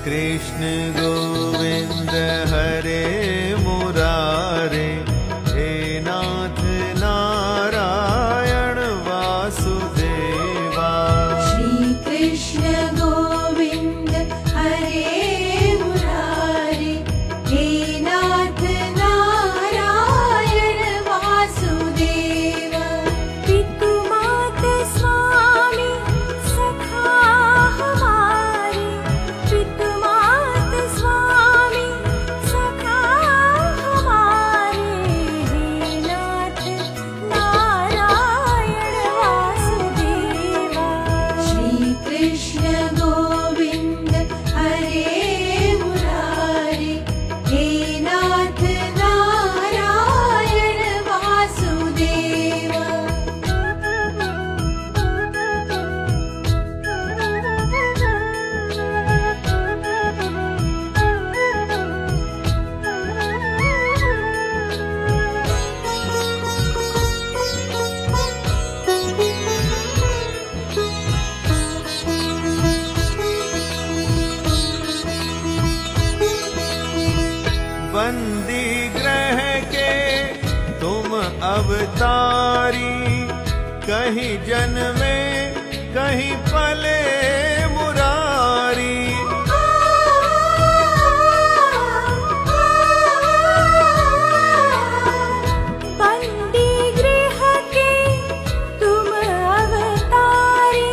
कृष्ण गोविंद हरे मुरारे, हे नाथ नारायण वासुदेवा। श्री कृष्ण गोविंद हरे मुरारे, हे नाथ नारायण वासुदेवा। पितु मात स्वामी सखा हमारे, पितु मात स्वामी सखा हमारे, हे नाथ नारायण वासुदेवा। श्री कृष्ण गोविंद हरे मुरारे, हे नाथ नारायण वासुदेवा। बंदी ग्रह के तुम अवतारी, कहीं जन्मे कहीं पले मुरारी। बंदी गृह के तुम अवतारी,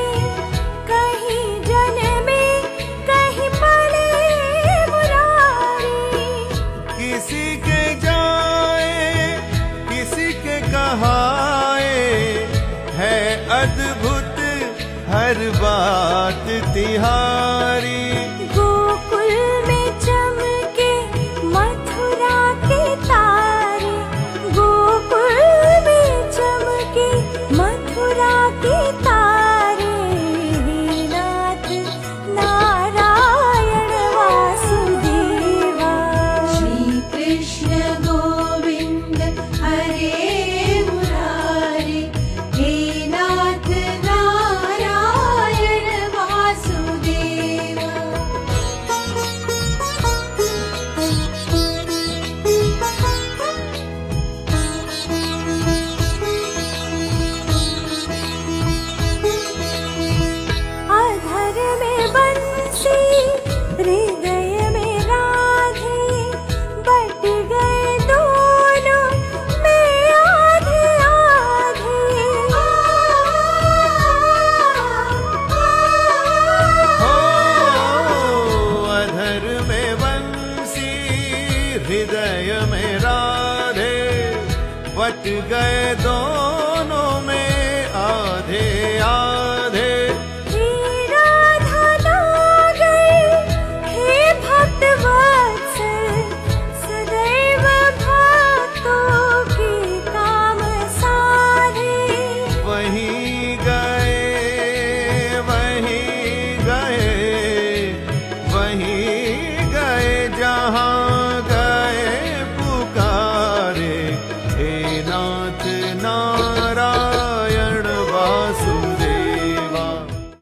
कहीं जन्मे कहीं पले मुरारी। किसी के जाए किसी के कहाए, है अद्भुत हर बात तिहारी। गोकुल में चमके मथुरा के तारे, गोकुल में चमके मथुरा के तारे, हे नाथ नारायण वासुदेवा। श्री कृष्ण गोविंद हरे मुरारे, हे नाथ नारायण वासुदेवा। अधर में बंसी हृदय में राधे, बट गए दोनों में आधे आधे। हो अधर में बंसी हृदय में राधे, बट गए दोनों में आधे